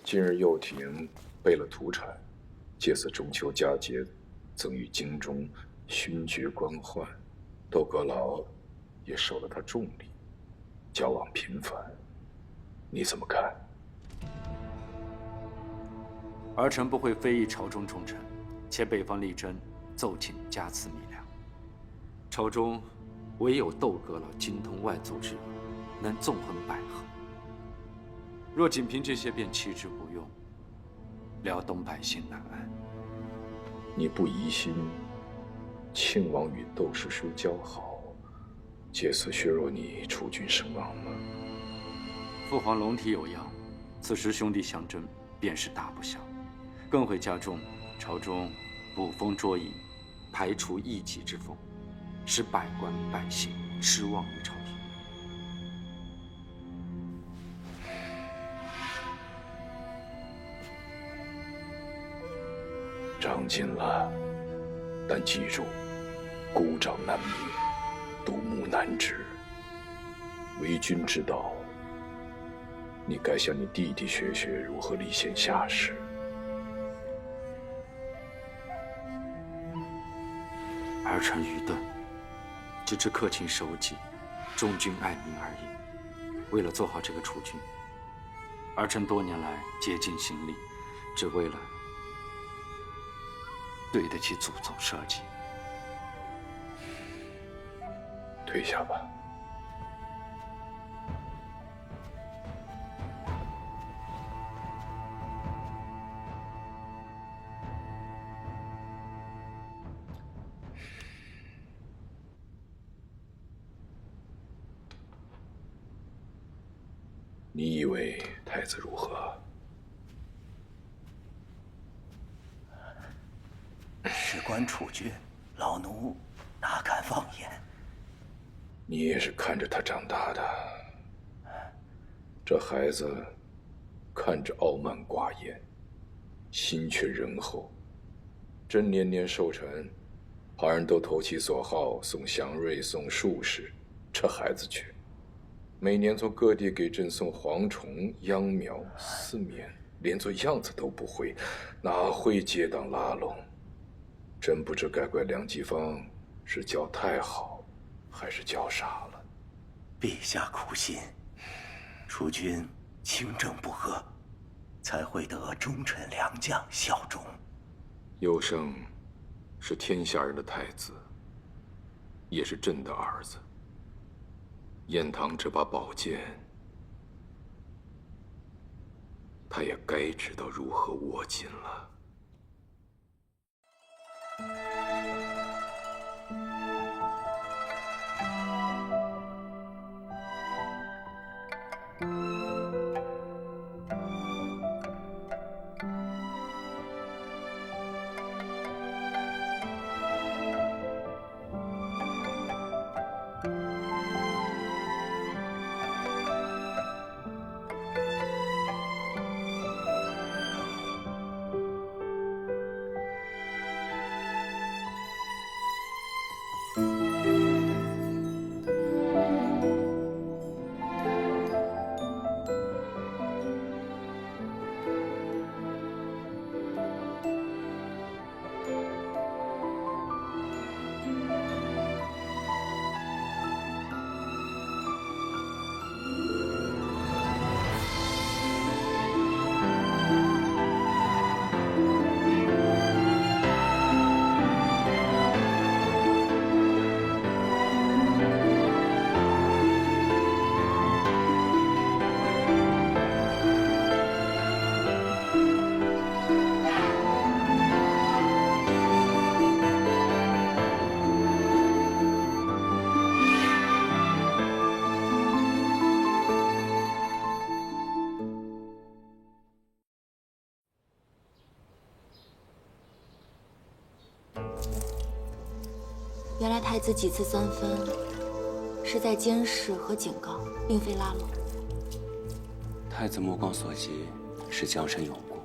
今日幼廷备了土产，借此中秋佳节，赠予京中勋爵官宦。窦阁老也受了他重礼，交往频繁。你怎么看？儿臣不会非议朝中重臣，且北方力争奏请加赐米粮。朝中唯有窦阁老精通外族之礼，能纵横捭阖。若仅凭这些便弃之不用，辽东百姓难安。你不疑心庆王与窦师叔交好，借此削弱你储君声望吗？父皇龙体有恙，此时兄弟相争便是大不祥，更会加重朝中捕风捉影、排除异己之风，使百官百姓失望于朝廷。长进了，但记住，孤掌难鸣，独木难支。为君之道，你该向你弟弟学学如何立宪下士。儿臣愚钝，只知恪勤守己，忠君爱民而已。为了做好这个储君，儿臣多年来竭尽心力，只为了对得起祖宗社稷。退下吧。你以为太子如何？事关储君，老奴哪敢妄言？你也是看着他长大的，这孩子看着傲慢寡言，心却仁厚，真年年寿辰，旁人都投其所好，送祥瑞，送术士，这孩子却每年从各地给朕送蝗虫、秧苗、丝棉，连做样子都不会，哪会结党拉拢？真不知该怪梁继芳是教太好，还是教傻了。陛下苦心，储君清正不阿，才会得忠臣良将效忠。佑圣是天下人的太子，也是朕的儿子。燕堂这把宝剑，他也该知道如何握紧了。原来太子几次三分，是在监视和警告，并非拉拢。太子目光所及是江山永固，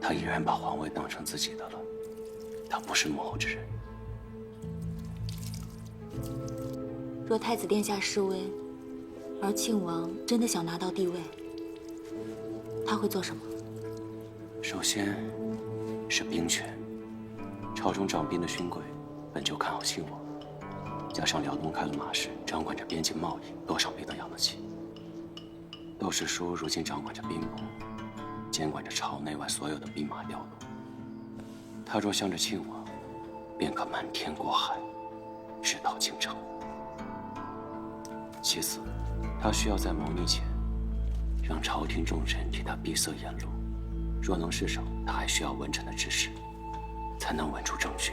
他已然把皇位当成自己的了。他不是幕后之人。若太子殿下示威，而庆王真的想拿到帝位，他会做什么？首先是兵权。朝中掌兵的勋贵本就看好亲王，加上辽东开了马市，掌管着边境贸易，多少没得养得起。窦氏叔如今掌管着兵部，监管着朝内外所有的兵马调度。他若向着亲王，便可瞒天过海，直捣京城。其次，他需要在谋逆前，让朝廷重臣替他闭塞言路。若能释守，他还需要文臣的支持，才能稳住政局。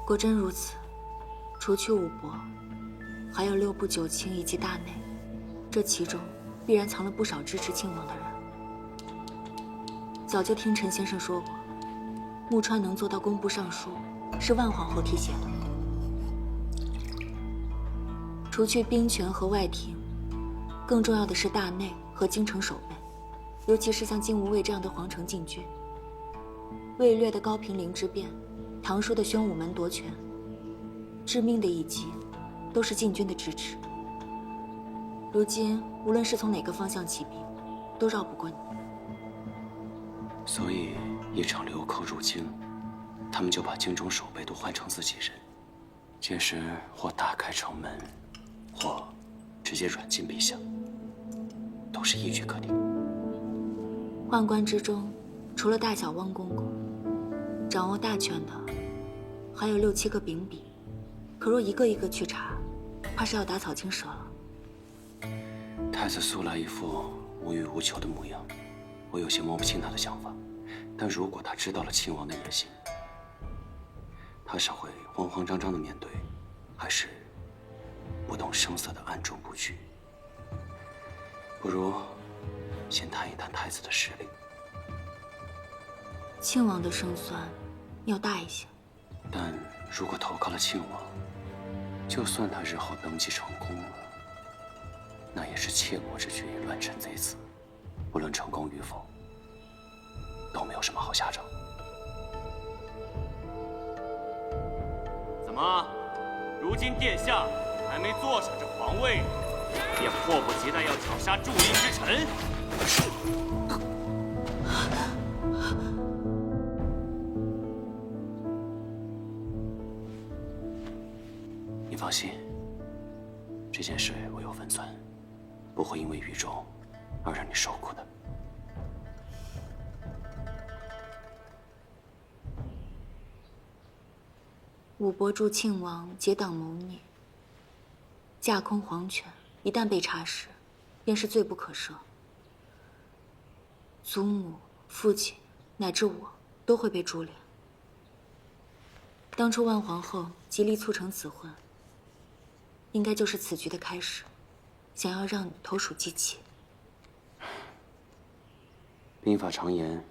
果真如此，除去武伯，还有6部9卿以及大内，这其中必然藏了不少支持亲王的人。早就听陈先生说过，木川能做到工部尚书，是万皇后提携的。除去兵权和外廷，更重要的是大内和京城守备，尤其是像金吾卫这样的皇城禁军。魏略的高平陵之变，唐叔的宣武门夺权，致命的一击，都是禁军的支持。如今无论是从哪个方向起兵，都绕不过你。所以一场流寇入京，他们就把京中守备都换成自己人，届时或大开城门，或直接软禁陛下，都是一举可定。宦官之中，除了大小汪公公，掌握大权的还有6、7个秉笔，可若一个一个去查，怕是要打草惊蛇了。太子素来一副无欲无求的模样，我有些摸不清他的想法。但如果他知道了亲王的野心，他是会慌慌张张的面对，还是不动声色的暗中布局？不如先谈一谈太子的实力。亲王的胜算要大一些，但如果投靠了亲王，就算他日后登基成功了，那也是窃国之举，乱臣贼子，不论成功与否，都没有什么好下场。怎么，如今殿下还没坐上这皇位，便迫不及待要绞杀伫立之臣？你放心，这件事我有分寸，不会因为愚忠而让你受苦的。武伯助庆王结党谋逆，架空皇权，一旦被查实，便是罪不可赦。祖母、父亲乃至我都会被株连。当初万皇后极力促成此婚，应该就是此局的开始，想要让你投鼠忌器。兵法常言，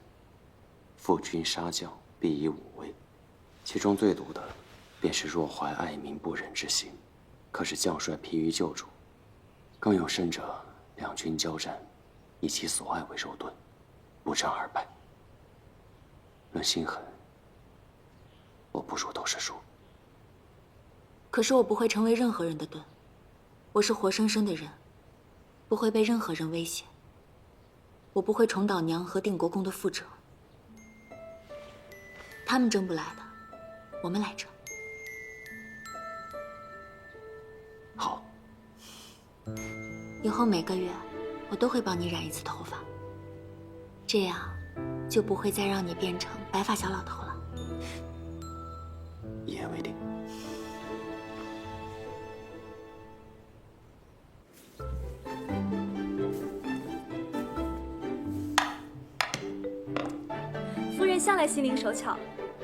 负君杀将，必以武威，其中最毒的便是若怀爱民不仁之心，可使将帅疲于救主；更有甚者，两军交战，以其所爱为肉盾，不战而败。论心狠，我不如窦氏叔。可是我不会成为任何人的盾，我是活生生的人，不会被任何人威胁。我不会重蹈娘和定国公的覆辙，他们争不来的，我们来争。好，以后每个月我都会帮你染一次头发，这样就不会再让你变成白发小老头了。一言为定。夫人向来心灵手巧，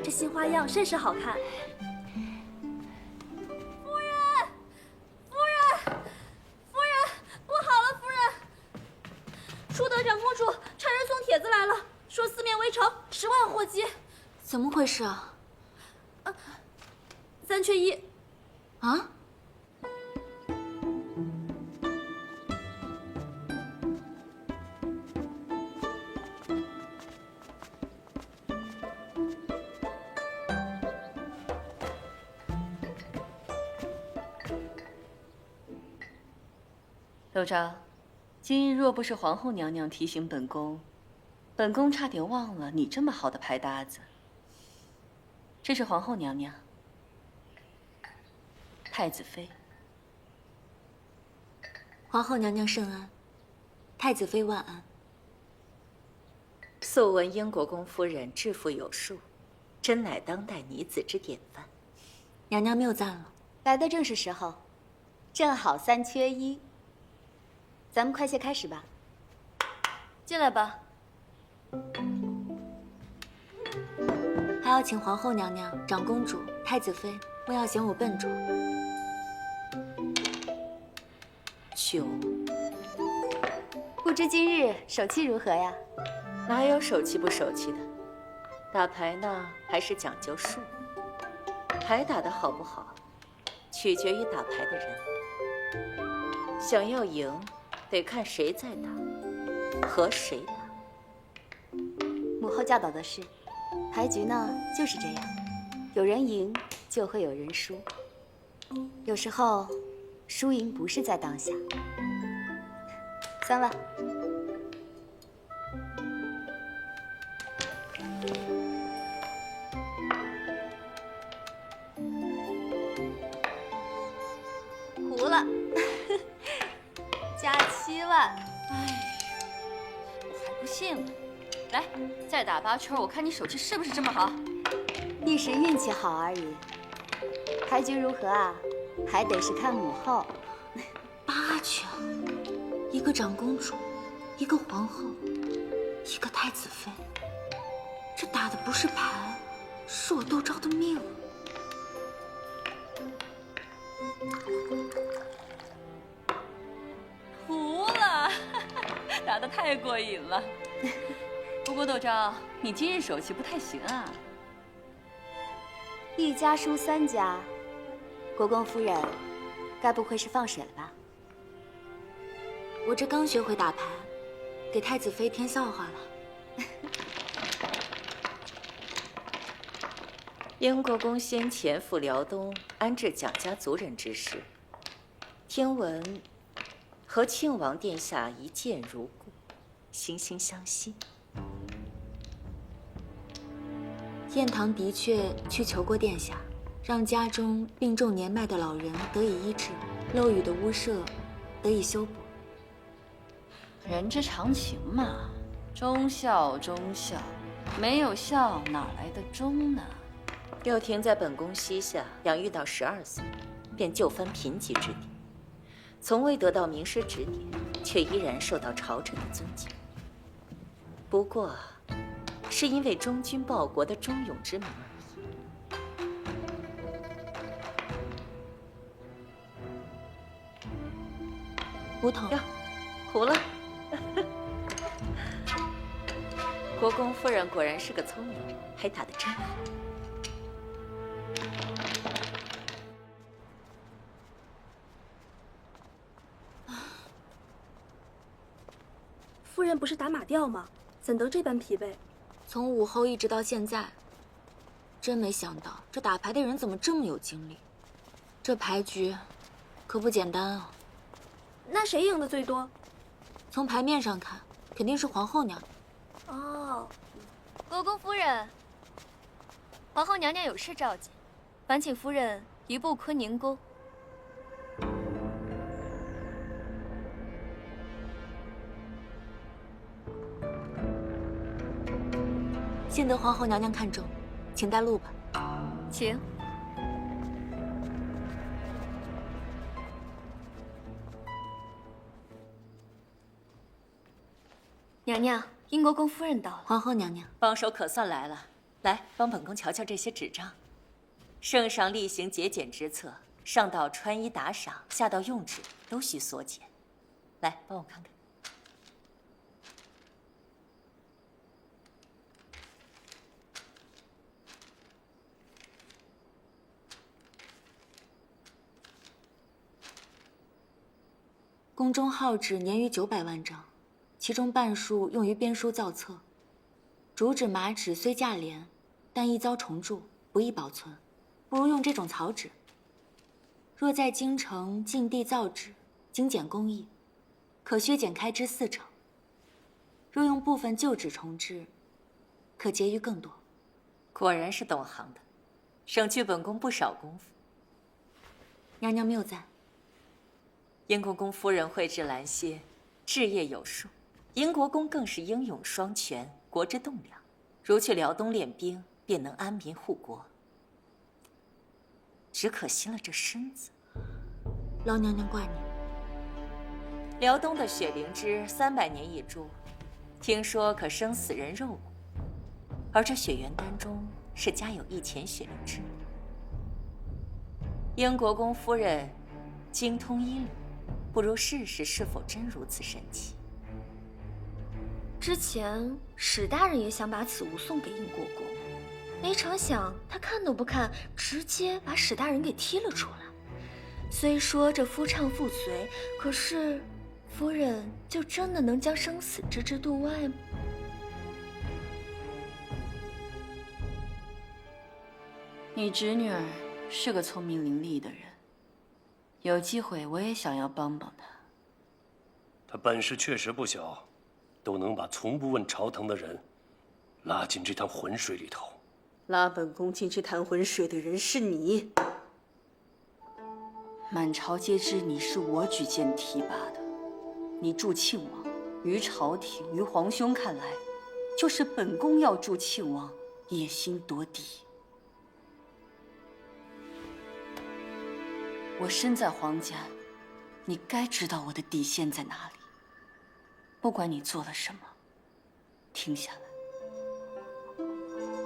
这新花样甚是好看。怎么回事啊？3缺1。啊？窦昭，今日若不是皇后娘娘提醒本宫，本宫差点忘了你这么好的牌搭子。这是皇后娘娘，太子妃。皇后娘娘圣安，太子妃万安。素闻英国公夫人致富有术，真乃当代女子之典范。娘娘谬赞了，来的正是时候，正好3缺1。咱们快些开始吧。进来吧。还要请皇后娘娘、长公主、太子妃，莫要嫌我笨拙。酒，不知今日手气如何呀？哪有手气不手气的？打牌呢，还是讲究术。牌打得好不好，取决于打牌的人。想要赢，得看谁在打，和谁打。母后教导的是，牌局呢就是这样，有人赢就会有人输。有时候，输赢不是在当下。3万。糊了，加7万。我还不信了。来，再打8圈，我看你手气是不是这么好。一时运气好而已。牌局如何啊？还得是看母后。8圈，一个长公主，一个皇后，一个太子妃，这打的不是牌，是我窦昭的命。糊了，打得太过瘾了。不过窦昭，你今日手气不太行啊。1家输3家，国公夫人，该不会是放水了吧？我这刚学会打牌，给太子妃添笑话了。英国公先前赴辽东安置蒋家族人之事，听闻和庆王殿下一见如故，惺惺相惜。燕唐的确去求过殿下，让家中病重年迈的老人得以医治，漏雨的屋舍得以修补。人之常情嘛，忠孝忠孝，没有孝哪来的忠呢？幼婷在本宫膝下养育到12岁，便就藩贫瘠之地，从未得到名师指点，却依然受到朝臣的尊敬。不过，是因为忠君报国的忠勇之名而已。胡同哟，糊了。国公夫人果然是个聪明人，还打得真好。夫人不是打马吊吗？怎得这般疲惫？从午后一直到现在，真没想到这打牌的人怎么这么有精力。这牌局可不简单啊。那谁赢的最多？从牌面上看，肯定是皇后娘娘。哦，国公夫人，皇后娘娘有事召见，烦请夫人移步坤宁宫。幸得皇后娘娘看中，请带路吧。请。娘娘，英国公夫人到了。皇后娘娘，帮手可算来了，来帮本宫瞧瞧这些纸张。圣上例行节俭之策，上到穿衣打赏，下到用纸，都需缩减。来，帮我看看。宫中号纸年逾900万张，其中半数用于编书造册。竹纸、麻纸虽价廉，但易遭虫蛀，不易保存，不如用这种草纸。若在京城尽地造纸，精简工艺，可削减开支40%。若用部分旧址重置，可结余更多。果然是懂行的，省去本宫不少功夫。娘娘谬赞。英公公夫人蕙质兰歇，志业有数；英国公更是英勇双全，国之栋梁。如去辽东练兵，便能安民护国。只可惜了这身子。劳娘娘挂念。辽东的雪灵芝300年一株，听说可生死人肉骨，而这雪元丹中是加有1钱雪灵芝。英国公夫人精通医理，不如试试是否真如此神奇。之前史大人也想把此物送给英国公，没成想他看都不看，直接把史大人给踢了出来。虽说这夫唱妇随，可是夫人就真的能将生死置之度外吗？你侄女儿是个聪明伶俐的人，有机会我也想要帮帮她。她本事确实不小，都能把从不问朝堂的人拉进这潭浑水里头。拉本宫进这潭浑水的人是你。满朝皆知你是我举荐提拔的，你助庆王，于朝廷于皇兄看来，就是本宫要助庆王，野心夺嫡。我身在皇家，你该知道我的底线在哪里。不管你做了什么，停下来。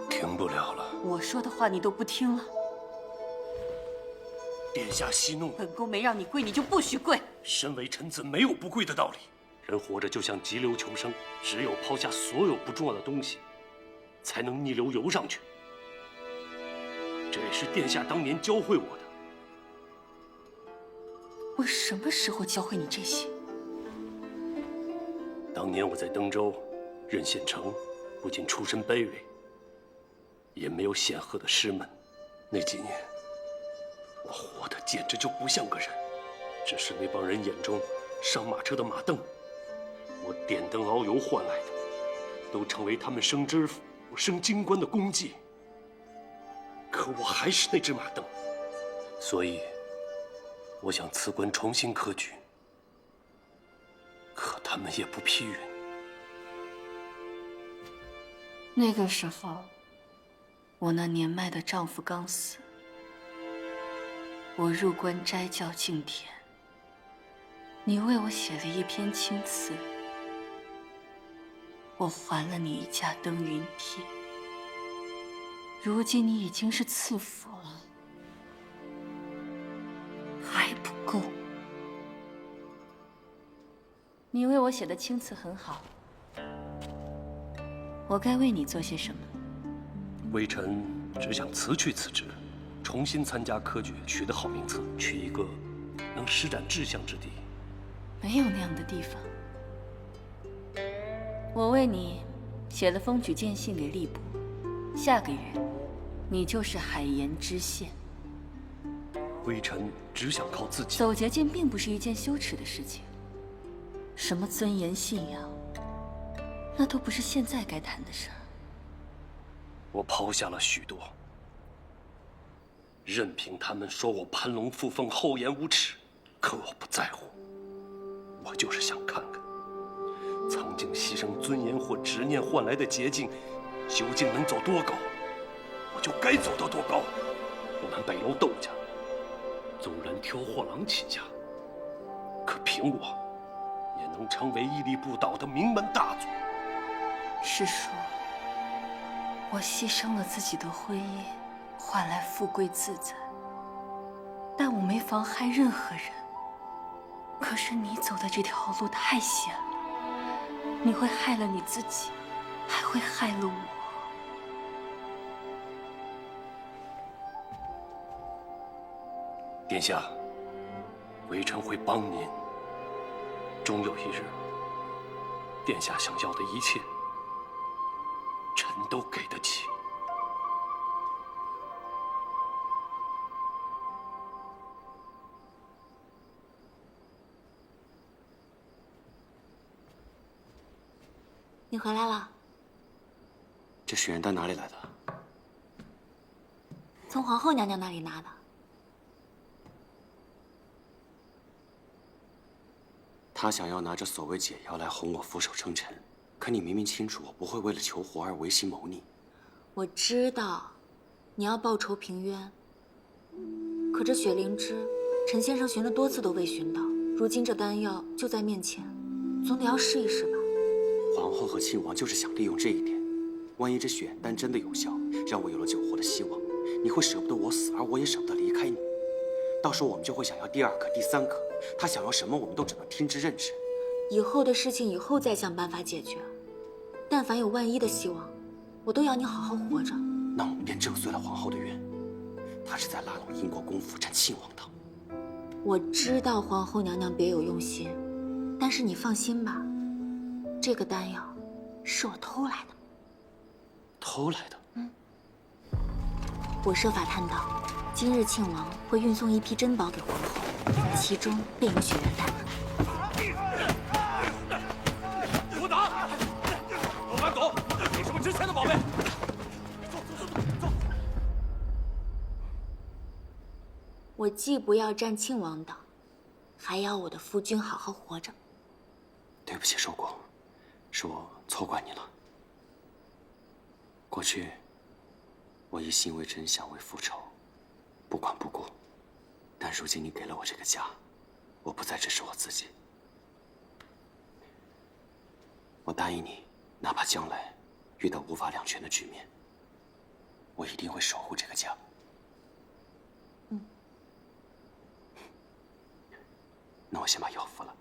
停不了了。我说的话你都不听了。殿下息怒，本宫没让你跪，你就不许跪。身为臣子，没有不跪的道理。人活着就像急流求生，只有抛下所有不重要的东西，才能逆流游上去。这也是殿下当年教会我的。我什么时候教会你这些？当年我在登州任县丞，不仅出身卑微，也没有显赫的师门。那几年，我活得简直就不像个人，只是那帮人眼中上马车的马镫，我点灯熬油换来的，都成为他们升知府、升京官的功绩。可我还是那只马镫，所以我想辞官重新科举，可他们也不批允。那个时候，我那年迈的丈夫刚死，我入关斋教敬田，你为我写了一篇青词，我还了你一架登云梯。如今你已经是赐府了，还不够。你为我写的青词很好，我该为你做些什么？微臣只想辞去此职，重新参加科举，取得好名次，去一个能施展志向之地。没有那样的地方。我为你写了封举荐信给吏部，下个月你就是海盐知县。微臣只想靠自己。走捷径并不是一件羞耻的事情，什么尊严信仰，那都不是现在该谈的事儿。我抛下了许多，任凭他们说我攀龙附凤、厚颜无耻，可我不在乎。我就是想看看，曾经牺牲尊严或执念换来的捷径，究竟能走多高，我就该走到多高。我们北楼窦家，纵然挑货郎起家，可凭我，也能成为屹立不倒的名门大族。是说，我牺牲了自己的婚姻，换来富贵自在，但我没妨害任何人。可是你走的这条路太险了，你会害了你自己，还会害了我。殿下，微臣会帮您。终有一日，殿下想要的一切，臣都给得起。你回来了。这许愿单哪里来的？从皇后娘娘那里拿的。他想要拿着所谓解药来哄我俯首称臣，可你明明清楚我不会为了求活而违心谋逆。我知道，你要报仇平冤。可这雪灵芝，陈先生寻了多次都未寻到，如今这丹药就在面前，总得要试一试吧。皇后和亲王就是想利用这一点，万一这血缘丹真的有效，让我有了救活的希望，你会舍不得我死，而我也舍不得离开你。到时候我们就会想要第2颗、第3颗，他想要什么，我们都只能听之任之。以后的事情以后再想办法解决，但凡有万一的希望，我都要你好好活着。那我们便震碎了皇后的愿，她是在拉拢英国公府占亲王党。我知道皇后娘娘别有用心，但是你放心吧，这个丹药是我偷来的。偷来的？我设法探到，今日庆王会运送一批珍宝给皇后，其中便有雪缘丹。给我打！都搬走！有什么值钱的宝贝？走！我既不要占庆王党，还要我的夫君好好活着。对不起，寿果，是我错怪你了。过去，我以信为真，想为复仇，不管不顾。但如今你给了我这个家，我不再只是我自己。我答应你，哪怕将来遇到无法两全的局面，我一定会守护这个家。那我先把药服了。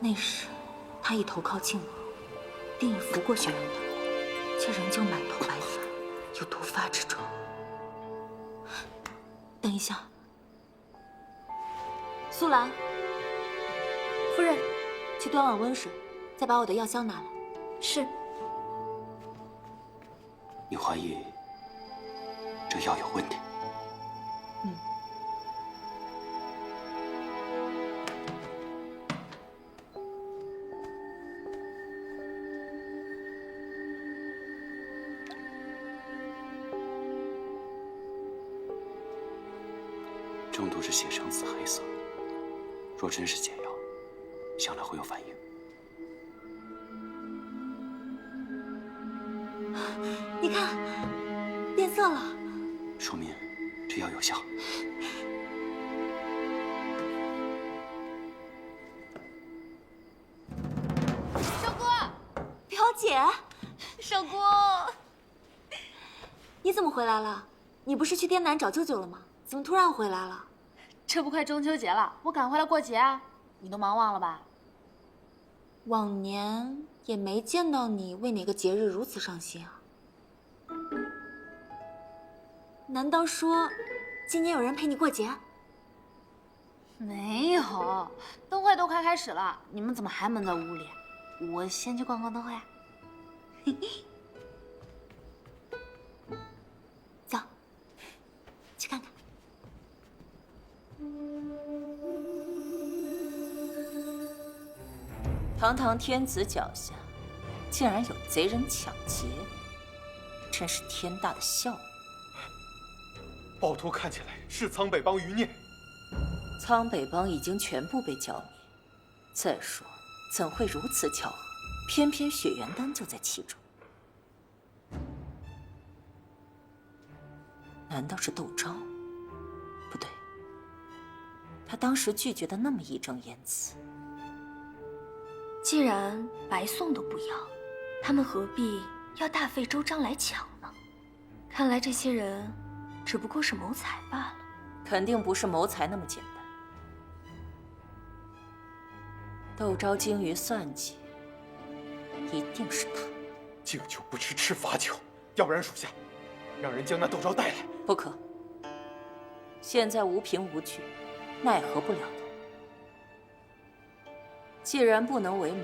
那时，他已投靠庆王，并已服过雪缘丹，却仍旧满头白发，有毒发之状。等一下，苏兰，夫人，去端碗温水，再把我的药箱拿来。是。你怀疑这药有问题？中毒时血呈紫黑色，若真是解药，想来会有反应。你看，变色了，说明这药有效。寿姑，表姐，寿姑，你怎么回来了？你不是去滇南找舅舅了吗？怎么突然回来了？这不快中秋节了，我赶回来过节啊！你都忙忘了吧？往年也没见到你为哪个节日如此上心啊。难道说，今年有人陪你过节？没有，灯会都快开始了，你们怎么还闷在屋里？我先去逛逛灯会。走，去看看。堂堂天子脚下，竟然有贼人抢劫，真是天大的笑话。暴徒看起来是苍北帮余孽。苍北帮已经全部被剿灭，再说怎会如此巧合？偏偏雪缘丹就在其中。难道是窦昭？不对，他当时拒绝的那么义正言辞。既然白宋都不要，他们何必要大费周章来抢呢？看来这些人只不过是谋财罢了。肯定不是谋财那么简单。窦昭精于算计，一定是他。敬酒不吃吃罚酒，要不然属下让人将那窦昭带来。不可。现在无凭无据，奈何不了他。既然不能为盟，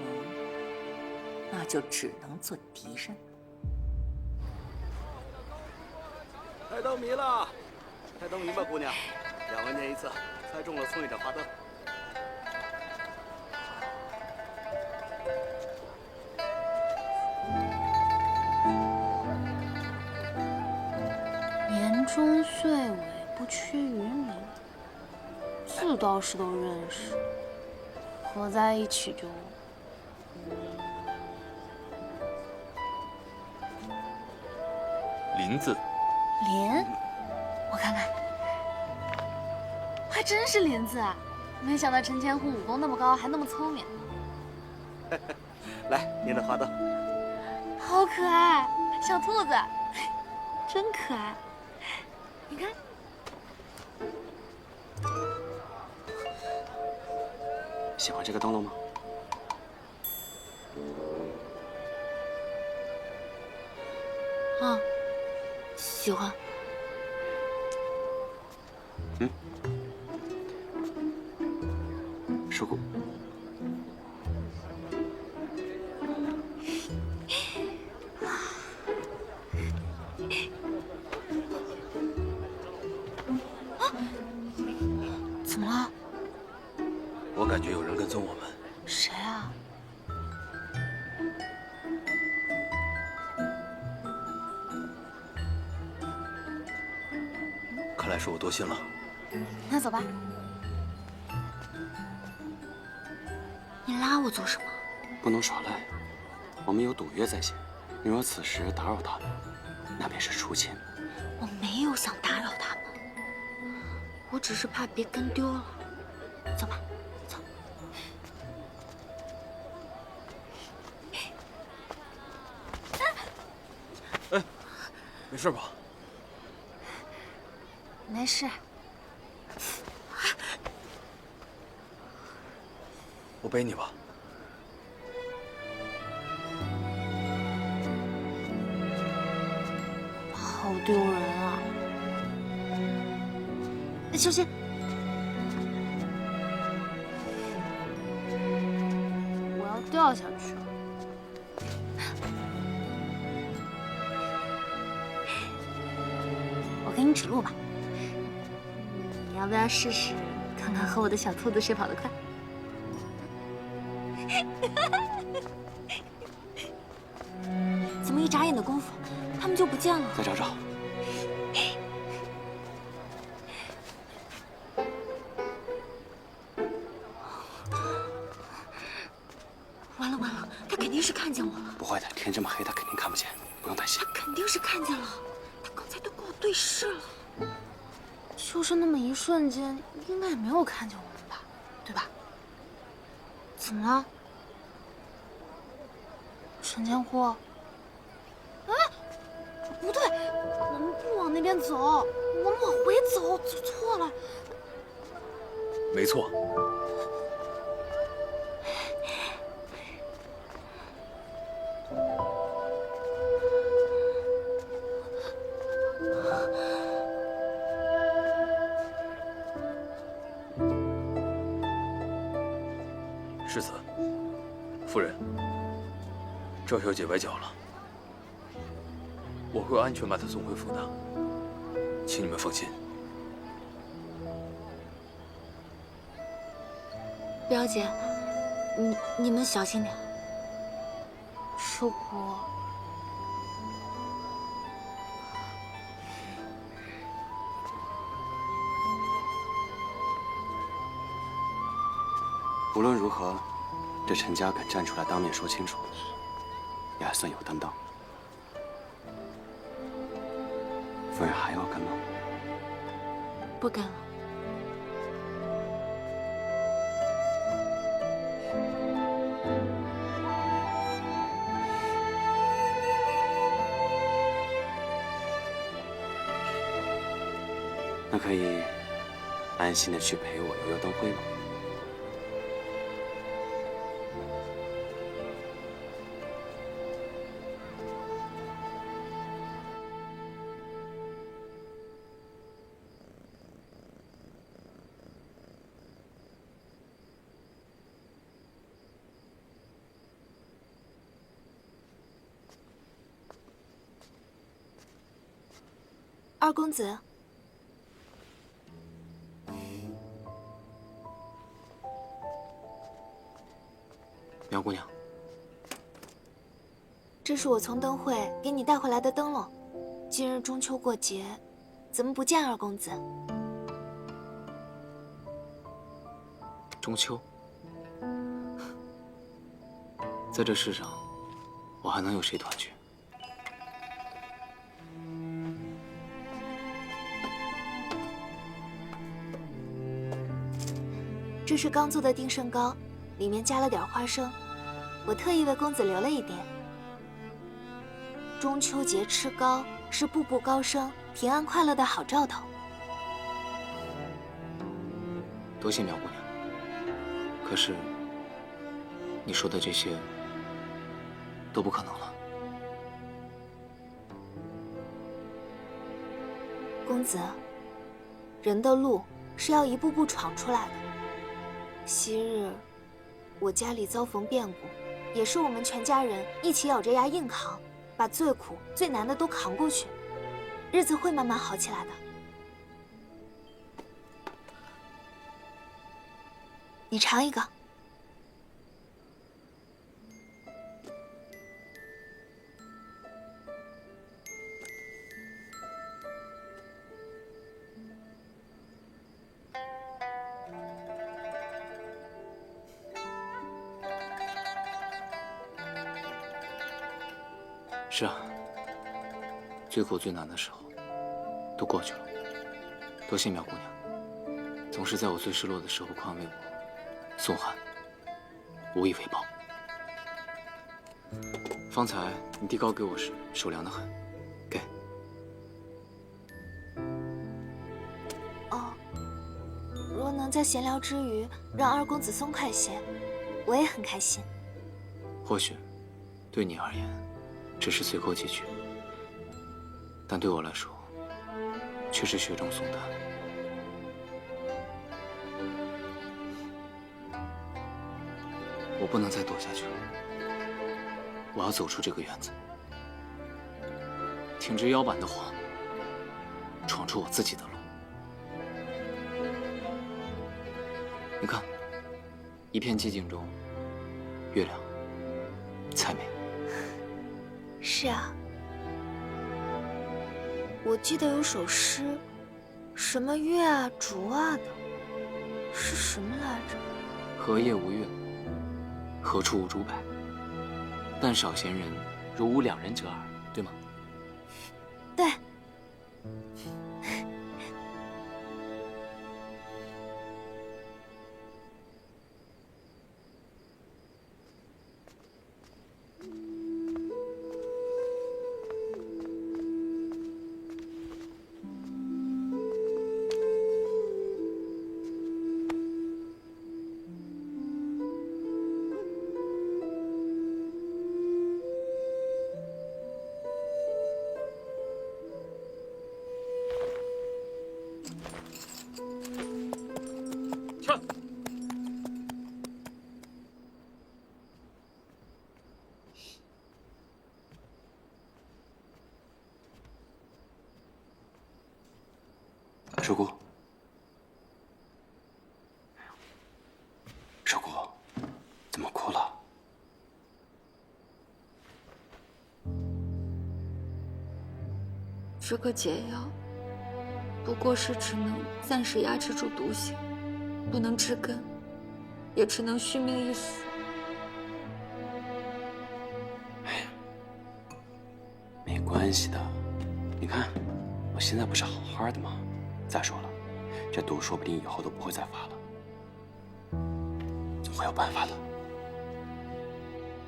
那就只能做敌人。开灯谜了，开灯谜吧，姑娘。2文钱一次，猜中了宋议长花灯。年终岁尾不缺鱼米，字倒是都认识，合在一起就。林字。林，我看看，还真是林字啊！没想到陈千户武功那么高，还那么聪明。来，您的花灯。好可爱，小兔子，真可爱。你看，喜欢这个灯笼吗？啊，喜欢。收骨。怎么了？我感觉有人跟踪我们。谁啊？看来是我多心了。那走吧。你拉我做什么？不能耍赖，我们有赌约在先。你若此时打扰他们，那便是出侵。我没有想打扰他们，我只是怕别跟丢了。走吧，走。哎，没事吧？没事。我背你吧。好丢人啊！小心！我要掉下去了。我给你指路吧。你要不要试试看看和我的小兔子谁跑得快？怎么一眨眼的功夫，他们就不见了？再找找。完了完了，他肯定是看见我了。不会的，天这么黑，他肯定看不见，不用担心。他肯定是看见了，他刚才都跟我对视了。就是那么一瞬间，应该也没有看见我们吧，对吧？怎么了？陈千户？哎，不对，我们不往那边走，我们往回走，走错了。没错。世子，夫人，赵小姐崴脚了，我会安全把她送回府的，请你们放心。表姐，你们小心点。如果无论如何，这陈家肯站出来当面说清楚，也还算有担当。夫人还要跟吗？不跟了。那可以安心的去陪我游游灯会吗？二公子，苗姑娘，这是我从灯会给你带回来的灯笼。今日中秋过节，怎么不见二公子？中秋，在这世上，我还能有谁团聚？这是刚做的定胜糕，里面加了点花生，我特意为公子留了一点。中秋节吃糕是步步高升、平安快乐的好兆头。多谢苗姑娘。可是，你说的这些都不可能了。公子，人的路是要一步步闯出来的。昔日我家里遭逢变故，也是我们全家人一起咬着牙硬扛，把最苦最难的都扛过去，日子会慢慢好起来的。你尝一个。是啊，最苦最难的时候都过去了。多谢苗姑娘，总是在我最失落的时候宽慰我。送寒，无以为报。方才你递糕给我时，手凉得很，给。哦，若能在闲聊之余让二公子松快些，我也很开心。或许，对你而言，只是随口几句，但对我来说，却是雪中送炭。我不能再躲下去了，我要走出这个院子，挺直腰板的活，闯出我自己的路。你看，一片寂静中，月亮才美。是啊，我记得有首诗，什么月啊、竹啊的，是什么来着？荷叶无月，何处无竹柏？但少闲人，如无两人者耳，对吗？对。守姑，守姑，怎么哭了？这个解药，不过是只能暂时压制住毒性，不能治根，也只能续命一死。没关系的，你看，我现在不是好好的吗？再说了，这毒说不定以后都不会再发了，总会有办法的。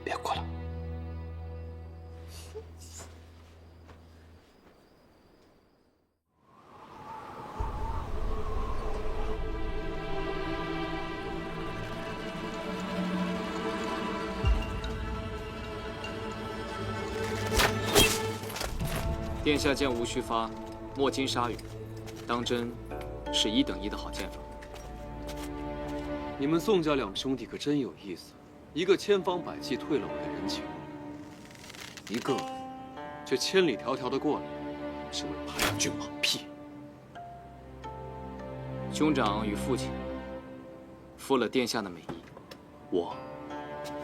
别哭了。殿下见无须发，莫经沙语，当真是1等1的好剑法。你们宋家两兄弟可真有意思，一个千方百计退了我的人情，一个却千里迢迢的过来，是为了拍2句马屁。兄长与父亲负了殿下的美意，我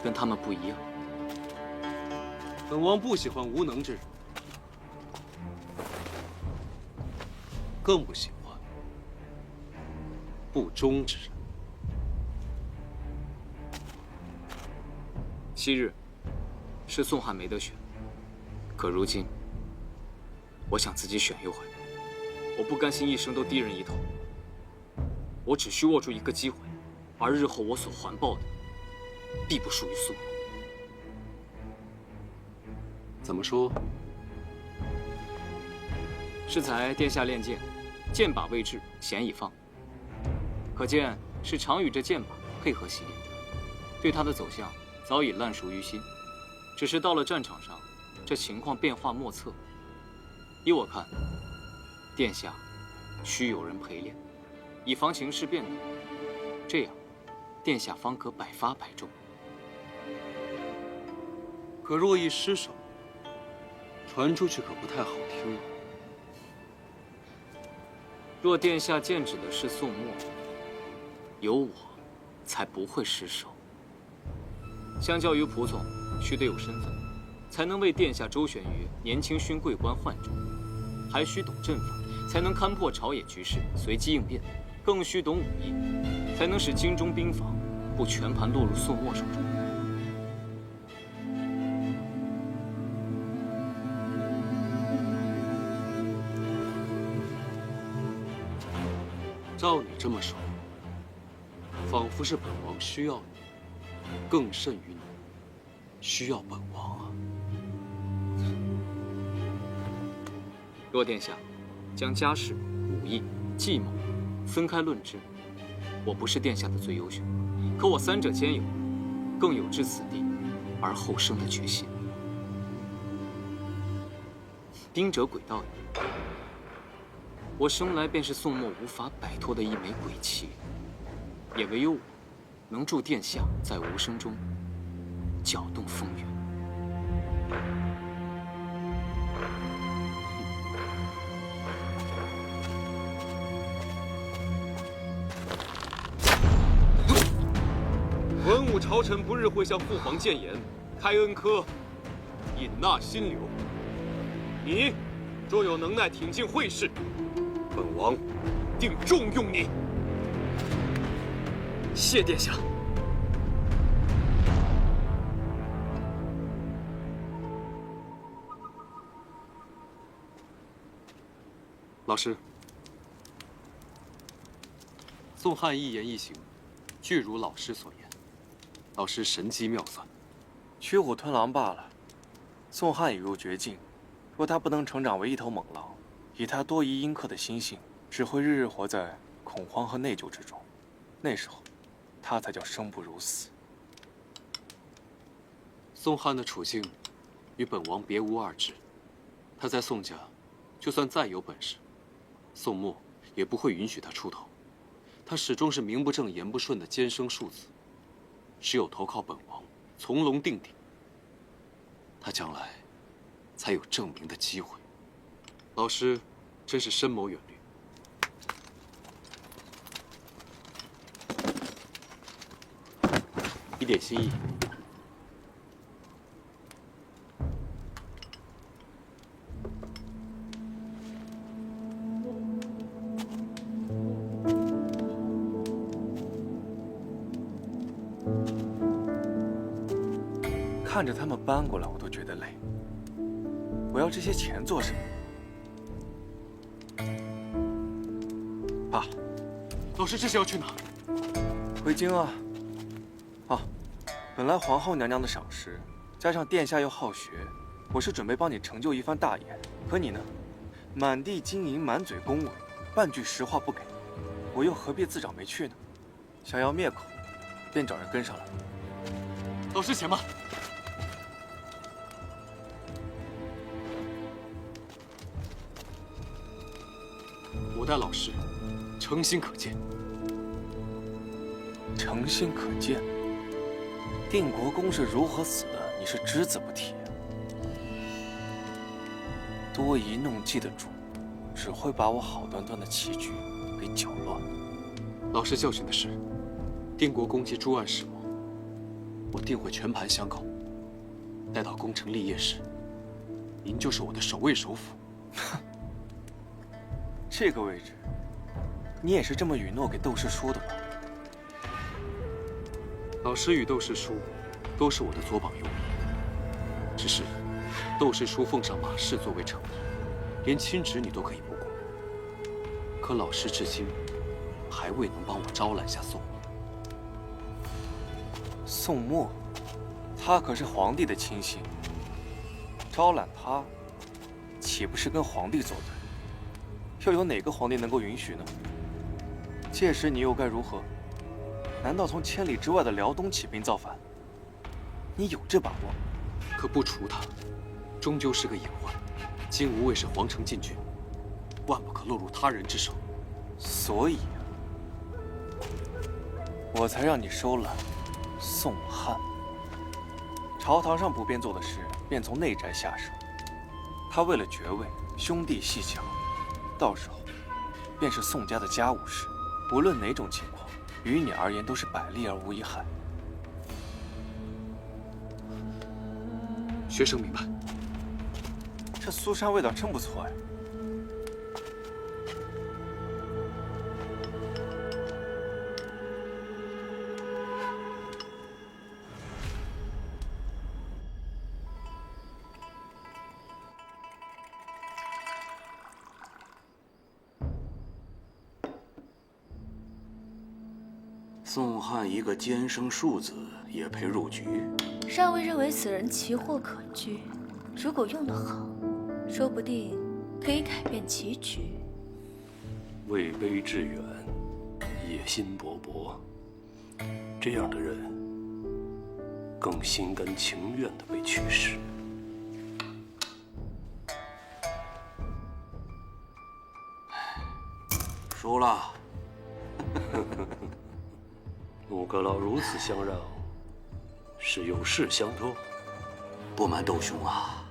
跟他们不一样。本王不喜欢无能之人，更不喜欢不忠之人。昔日是宋汉没得选，可如今我想自己选一回。我不甘心一生都低人一头，我只需握住一个机会，而日后我所还报的，必不输于宋。怎么说？适才殿下练剑，剑把未至，弦已放，可见是常与这剑把配合习练，对他的走向早已烂熟于心。只是到了战场上，这情况变化莫测。依我看，殿下需有人陪练，以防情势变动，这样殿下方可百发百中。可若一失手，传出去可不太好听啊。若殿下剑指的是宋墨，有我才不会失手。相较于蒲总，须得有身份，才能为殿下周旋于年轻勋贵官宦中；还需懂阵法，才能勘破朝野局势，随机应变；更需懂武艺，才能使京中兵防不全盘落入宋墨手中。照你这么说，仿佛是本王需要你，更甚于你需要本王啊！若殿下将家世、武艺、计谋分开论之，我不是殿下的最优秀，可我三者兼有，更有置此地而后生的决心。兵者诡道也，我生来便是宋墨无法摆脱的一枚诡旗，也唯有我能助殿下在无声中搅动风云。文武朝臣不日会向父皇谏言，开恩科，引纳新流。你若有能耐挺进会试，本王定重用你。谢殿下。老师，宋汉一言一行，俱如老师所言。老师神机妙算，驱虎吞狼罢了。宋汉已入绝境，若他不能成长为一头猛狼，以他多疑阴刻的心性，只会日日活在恐慌和内疚之中。那时候，他才叫生不如死。宋汉的处境，与本王别无二致。他在宋家，就算再有本事，宋墨也不会允许他出头。他始终是名不正言不顺的监生庶子，只有投靠本王，从龙定鼎，他将来才有证明的机会。老师真是深谋远虑。一点心意。看着他们搬过来，我都觉得累。我要这些钱做什么？爸，老师这是要去哪？回京啊。啊，本来皇后娘娘的赏识，加上殿下又好学，我是准备帮你成就一番大业。可你呢，满地金银，满嘴恭维，半句实话不给，我又何必自找没趣呢？想要灭口，便找人跟上来。老师且慢。我待老师诚心可见。诚心可见。定国公是如何死的，你是只字不提。多疑弄忌的主，只会把我好端端的棋局给搅乱。老师教训的是，定国公及诸案始谋，我定会全盘相告。待到攻城立业时，您就是我的首位首辅。这个位置，你也是这么允诺给窦师叔的吗？老师与窦师叔都是我的左膀右臂，只是窦师叔奉上马氏作为诚意，连亲侄女都可以不顾。可老师至今还未能帮我招揽下宋墨。宋墨，他可是皇帝的亲信，招揽他，岂不是跟皇帝作对？又有哪个皇帝能够允许呢？届时你又该如何？难道从千里之外的辽东起兵造反？你有这把握？可不除他，终究是个隐患。金吾卫是皇城禁军，万不可落入他人之手。所以我才让你收揽宋汉。朝堂上不便做的事，便从内宅下手。他为了爵位，兄弟阋墙，到时候便是宋家的家务事。无论哪种情况，于你而言都是百利而无一害。学生明白。这苏珊味道真不错哎。宋汉一个监生庶子也配入局？上尉认为此人奇货可居，如果用得好，说不定可以改变棋局。位卑志远，野心勃勃，这样的人更心甘情愿地被驱使。输了。穆阁老如此相让，是有事相托？不瞒窦兄啊，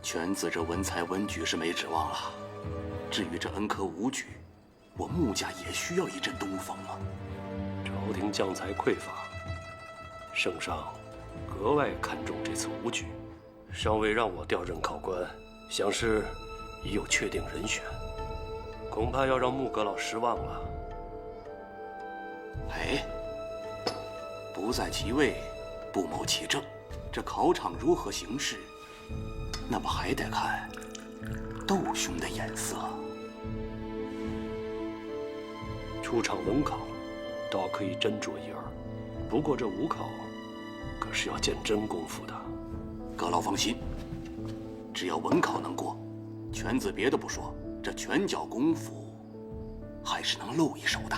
犬子这文才文举是没指望了。至于这恩科武举，我穆家也需要一阵东风啊。朝廷将才匮乏，圣上格外看重这次武举。上尉让我调任考官，想是已有确定人选，恐怕要让穆阁老失望了。哎，不在其位，不谋其政，这考场如何行事，那不还得看窦兄的眼色。出场文考，倒可以斟酌一二。不过这武考，可是要见真功夫的。阁老放心，只要文考能过，犬子别的不说，这拳脚功夫还是能露一手的。